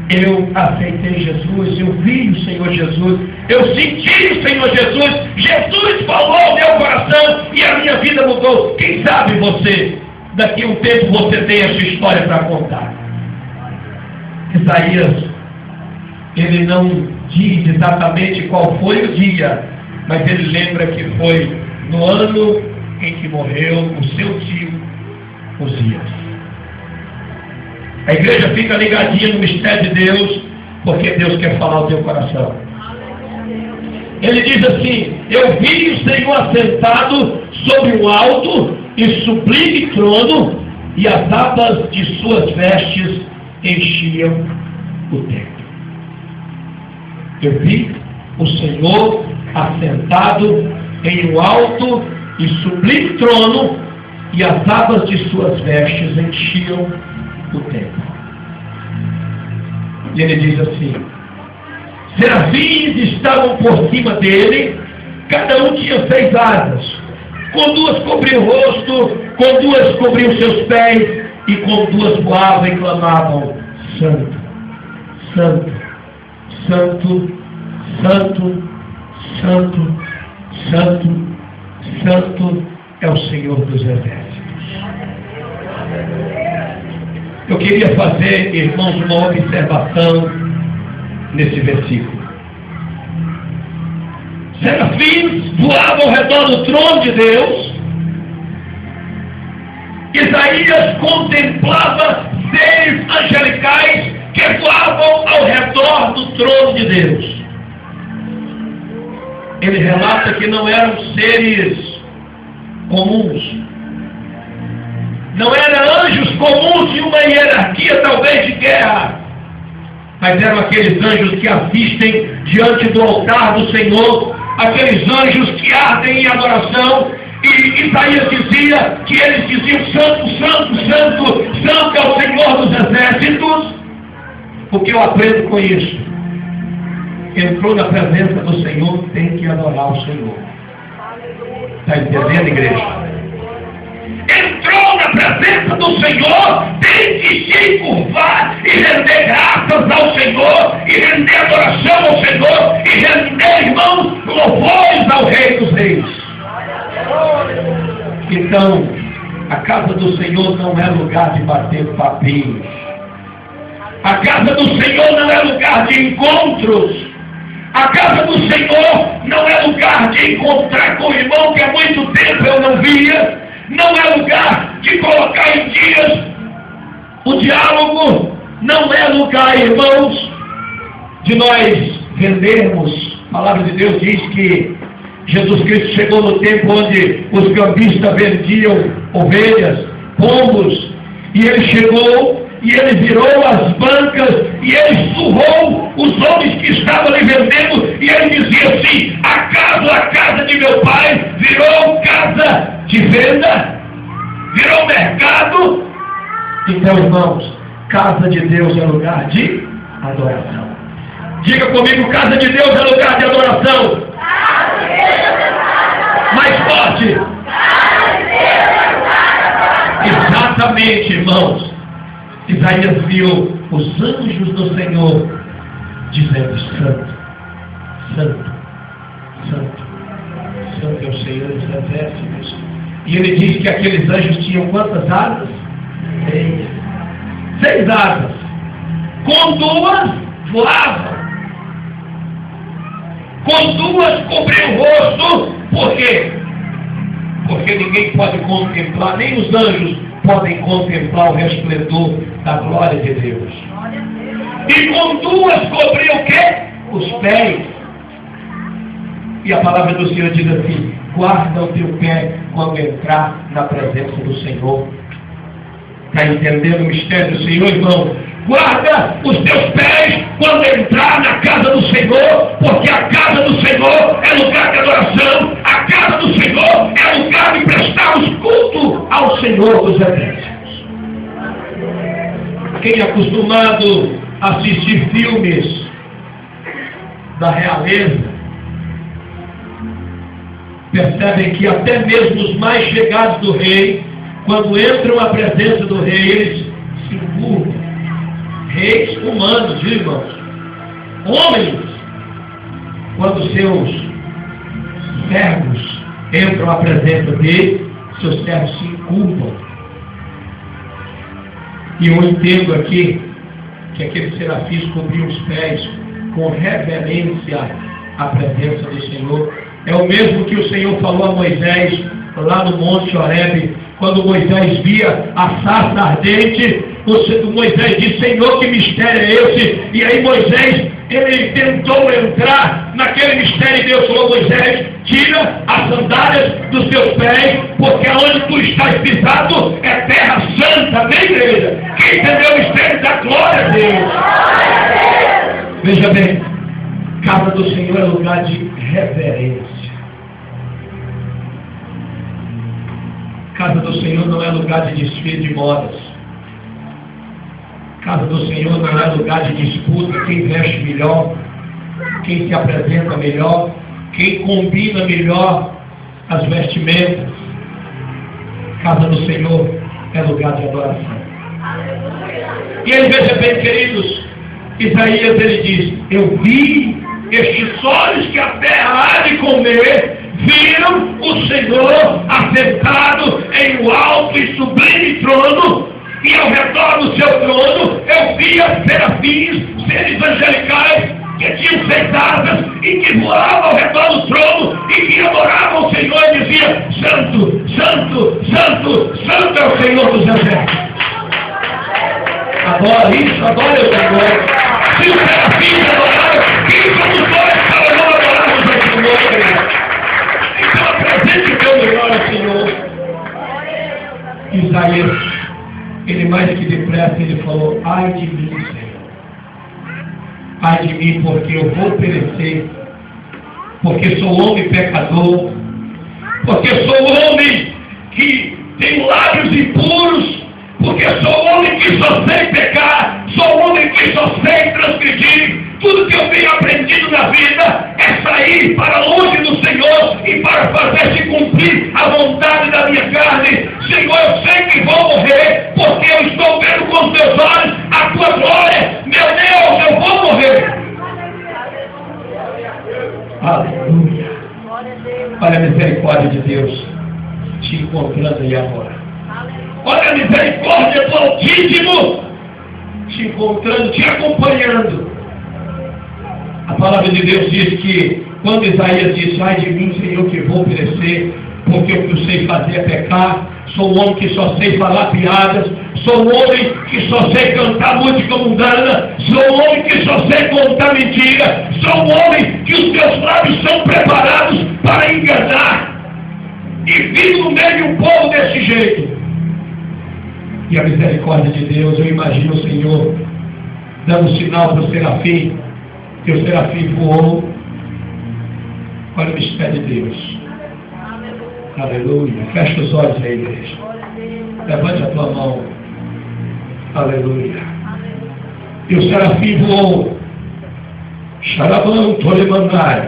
eu aceitei Jesus, eu vi o Senhor Jesus, eu senti o Senhor Jesus, Jesus falou ao meu coração e a minha vida mudou. Quem sabe você, daqui a um tempo você tem essa história para contar. Isaías, ele não diz exatamente qual foi o dia, mas ele lembra que foi no ano em que morreu o seu tio Uzias. A igreja fica ligadinha no mistério de Deus, porque Deus quer falar ao teu coração. Ele diz assim: eu vi o Senhor assentado sobre um alto e sublime trono, e as abas de suas vestes enchiam o templo. Eu vi o Senhor assentado em um alto e sublime trono, e as abas de suas vestes enchiam o templo. E ele diz assim: serafins estavam por cima dele, cada um tinha 6 asas, com 2 cobriam o rosto, com 2 cobriam seus pés, e com 2 voavam e clamavam: Santo, Santo, Santo, Santo, Santo, Santo, Santo é o Senhor dos Exércitos. Eu queria fazer, irmãos, uma observação nesse versículo. Serafins voavam ao redor do trono de Deus. Isaías contemplava seres angelicais que voavam ao redor do trono de Deus. Ele relata que não eram seres comuns. Não eram anjos comuns de uma hierarquia talvez de guerra, mas eram aqueles anjos que assistem diante do altar do Senhor, aqueles anjos que ardem em adoração. E Isaías dizia que eles diziam: Santo, Santo, Santo, Santo é o Senhor dos Exércitos. O que eu aprendo com isso? Entrou na presença do Senhor, tem que adorar o Senhor. Está entendendo, igreja? Entrou na presença do Senhor, tem que se curvar e render graças ao Senhor, e render adoração ao Senhor, e render, irmãos, louvores ao Rei dos Reis. Então, a casa do Senhor não é lugar de bater papinhos. A casa do Senhor não é lugar de encontros. A casa do Senhor não é lugar de encontrar com o irmão que há muito tempo eu não via. Não é lugar de colocar em dias o diálogo. Não é lugar, irmãos, de nós vendermos. A palavra de Deus diz que Jesus Cristo chegou no tempo onde os cambistas vendiam ovelhas, pombos, e ele chegou e ele virou as bancas e ele surrou os homens que estavam ali vendendo, e ele dizia assim: a casa de meu pai virou casa de venda, virou mercado. Então, irmãos, casa de Deus é lugar de adoração. Diga comigo: casa de Deus é lugar de adoração. Mais forte. Exatamente, irmãos. Isaías viu os anjos do Senhor dizendo: Santo, Santo, Santo, Santo é o Senhor dos Exércitos. E ele diz que aqueles anjos tinham quantas asas? 6 asas. Com 2 voavam. Com 2 cobriam o rosto. Por quê? Porque ninguém pode contemplar, nem os anjos podem contemplar o resplendor da glória de Deus. E com 2 cobriam o quê? Os pés. E a palavra do Senhor diz assim: guarda o teu pé quando entrar na presença do Senhor. Está entendendo o mistério do Senhor, irmão? Guarda os teus pés quando entrar na casa do Senhor, porque a casa do Senhor é lugar de adoração. A casa do Senhor é lugar de prestarmos culto ao Senhor dos Exércitos. Quem é acostumado a assistir filmes da realeza, percebem que até mesmo os mais chegados do rei, quando entram à presença do rei, eles se encurvam, reis humanos, viu, irmãos? Homens, quando seus servos entram à presença dele, seus servos se encurvam. E eu entendo aqui que aqueles serafins cobriam os pés com reverência à presença do Senhor. É o mesmo que o Senhor falou a Moisés lá no Monte Horebe, quando Moisés via a sarça ardente. Moisés disse: Senhor, que mistério é esse? E aí Moisés, ele tentou entrar naquele mistério, e Deus falou: Moisés, tira as sandálias dos teus pés, porque aonde tu estás pisado é terra santa. Amém, igreja? Quem entendeu o mistério da glória a Deus? Veja bem, casa do Senhor é lugar de reverência. Casa do Senhor não é lugar de desfile de modas. Casa do Senhor não é lugar de disputa, quem veste melhor, quem se apresenta melhor, quem combina melhor as vestimentas. Casa do Senhor é lugar de adoração. E aí, veja bem, queridos, Isaías, ele diz: eu vi estes olhos que a terra há de comer, viram o Senhor assentado em um alto e sublime trono, e ao redor do seu trono eu via serafins, seres angelicais, que tinham 6 asas e que voavam ao redor do trono e que adoravam o Senhor e diziam: Santo, Santo, Santo, Santo é o Senhor dos exércitos. Adora isso, adora o Senhor. Se os serafins adoraram, quem somos nós para não adorarmos ao Senhor? Então apresente o teu melhor ao Senhor. Isaías, ele mais que depressa, ele falou: ai de mim, Senhor. Ai de mim, porque eu vou perecer. Porque sou homem pecador. Porque sou homem que tem lábios impuros. Porque sou homem que só sei pecar. Sou homem que só sei transgredir. Tudo que eu tenho aprendido na vida é sair para longe do Senhor e para fazer-se cumprir a vontade da minha carne. Senhor, eu sei que vou morrer, porque eu estou vendo com os meus olhos a tua glória. Meu Deus, eu vou morrer. Aleluia. Olha a misericórdia de Deus te encontrando aí agora. Olha a misericórdia do Altíssimo te encontrando, te acompanhando. A palavra de Deus diz que quando Isaías diz: ai de mim, Senhor, que vou perecer, porque o que eu sei fazer é pecar. Sou um homem que só sei falar piadas. Sou um homem que só sei cantar música mundana. Sou um homem que só sei contar mentira. Sou um homem que os meus lábios são preparados para enganar. E vivo no meio de um povo desse jeito. E a misericórdia de Deus, eu imagino o Senhor dando sinal para o serafim, que o serafim voou. Olha o mistério de Deus. Aleluia. Fecha os olhos aí, igreja. Levante a tua mão. Aleluia. E o serafim voou. Xarabão, Tolemandai.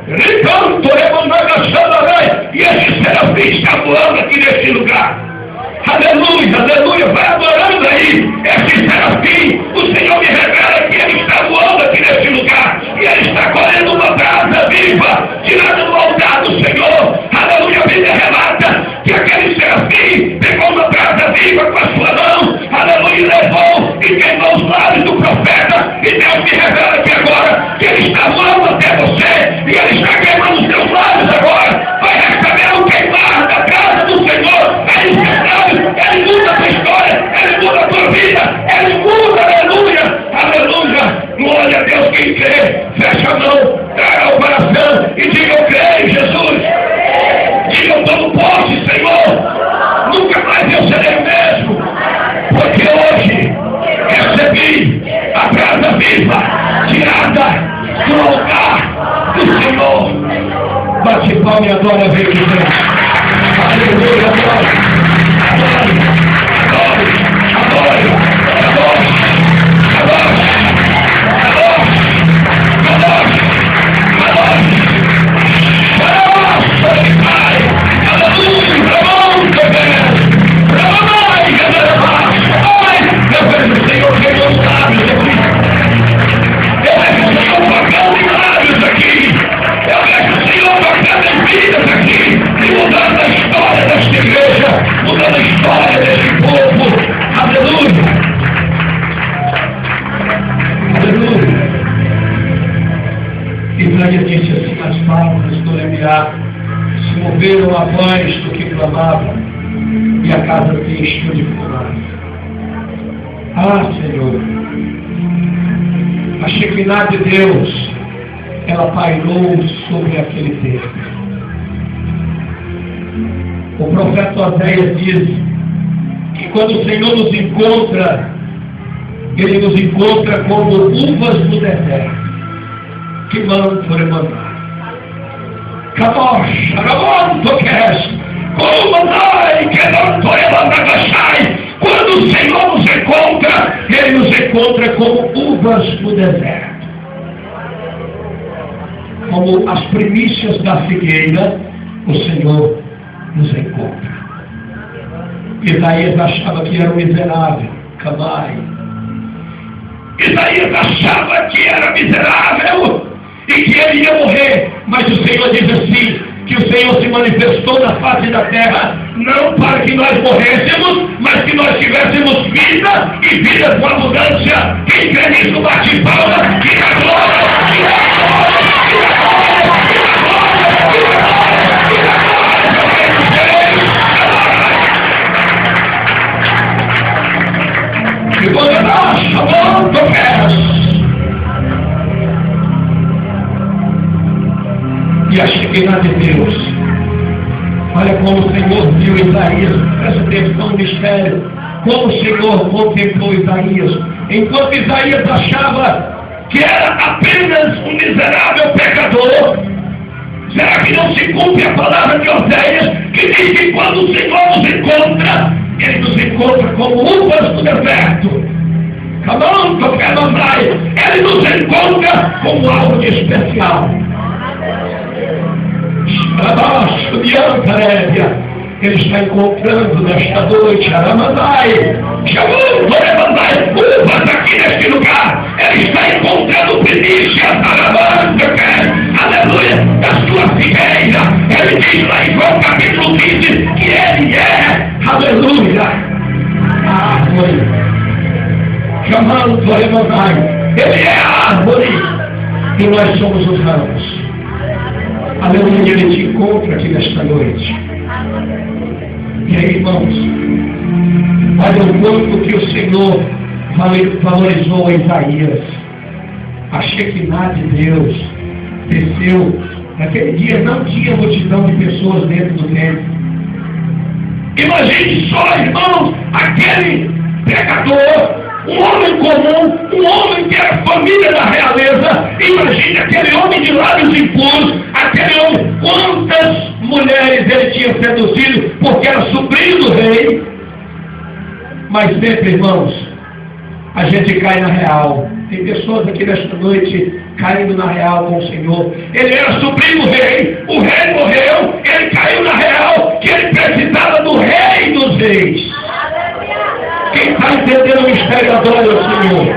Ricão, Tolemandai, Xarabão. E esse serafim está voando aqui nesse lugar. Aleluia, aleluia, vai adorando aí esse serafim. O Senhor me revela que ele está voando aqui nesse lugar. E ele está colhendo uma brasa viva, tirando do altar do Senhor. Aleluia, a Bíblia relata que aquele serafim pegou uma brasa viva com a sua mão. Aleluia, e levou e queimou os lábios do profeta. E Deus me revela aqui agora que ele está voando até você. E ele está queimando os seus lábios agora. Vai receber o queimar da brasa do Senhor. É isso. Ele muda a tua história, Ele muda a tua vida, Ele muda, aleluia, aleluia. Glória a Deus, quem crê, fecha a mão, traga o coração e diga: eu creio, Jesus. Diga: eu tomo posse, Senhor. Nunca mais eu serei o mesmo, porque hoje recebi a brasa viva, tirada do altar do Senhor. Bate palma e adora a Deus. Aleluia, adora. Adore, adore, adore, adore, adore, adore, adore, palavras do limiar se moveram a voz do que clamava, e a casa se encheu de fumaça. Ah, Senhor, a Shekinah de Deus, ela pairou sobre aquele texto. O profeta Oséias diz que quando o Senhor nos encontra, Ele nos encontra como uvas no deserto, que mandam por emanar. Kadosh, Aramon, Tokesh, Kolumanai, Kedon, Elamagashai. Quando o Senhor nos encontra, Ele nos encontra como uvas no deserto. Como as primícias da figueira, o Senhor nos encontra. Isaías achava que era um miserável, Kamai. Isaías achava que era miserável e que ele ia morrer, mas o Senhor diz assim, que o Senhor se manifestou na face da terra, não para que nós morrêssemos, mas que nós tivéssemos vida e vida com abundância. Quem crê nisso bate palma e a glória, e a glória, e a glória, e a glória, e a glória, e a glória. E quando nós chamamos do pés, e a Shekinah de Deus, olha como o Senhor viu Isaías, presta atenção no mistério, como o Senhor contemplou Isaías, enquanto Isaías achava que era apenas um miserável pecador. Será que não se cumpre a palavra de Oséias, que diz que quando o Senhor nos encontra, Ele nos encontra como uvas no deserto? Ele nos encontra como algo de especial. Ele está encontrando nesta noite Aramanai, uvas aqui neste lugar. Ele está encontrando primícias, aleluia, da sua figueira. Ele diz lá em João capítulo 15 que ele é, aleluia, a árvore. Chamando Aramanai, ele é a árvore e nós somos os ramos. Aleluia, Ele te encontra aqui nesta noite. E aí, irmãos, olha o quanto que o Senhor valorizou a Isaías. A Shekinah de Deus desceu. Naquele dia não tinha multidão de pessoas dentro do templo. Imagine só, irmãos, aquele pecador, um homem comum, um homem que era família da realeza. Imagine aquele homem de lábios impuros, aquele homem, quantas mulheres ele tinha seduzido, porque era sobrinho do rei. Mas sempre, irmãos, a gente cai na real. Tem pessoas aqui nesta noite caindo na real com o Senhor. Ele era sobrinho do rei, o rei morreu, ele caiu na real, que ele precisava do rei dos reis. Quem está entendendo o mistério, adora o Senhor.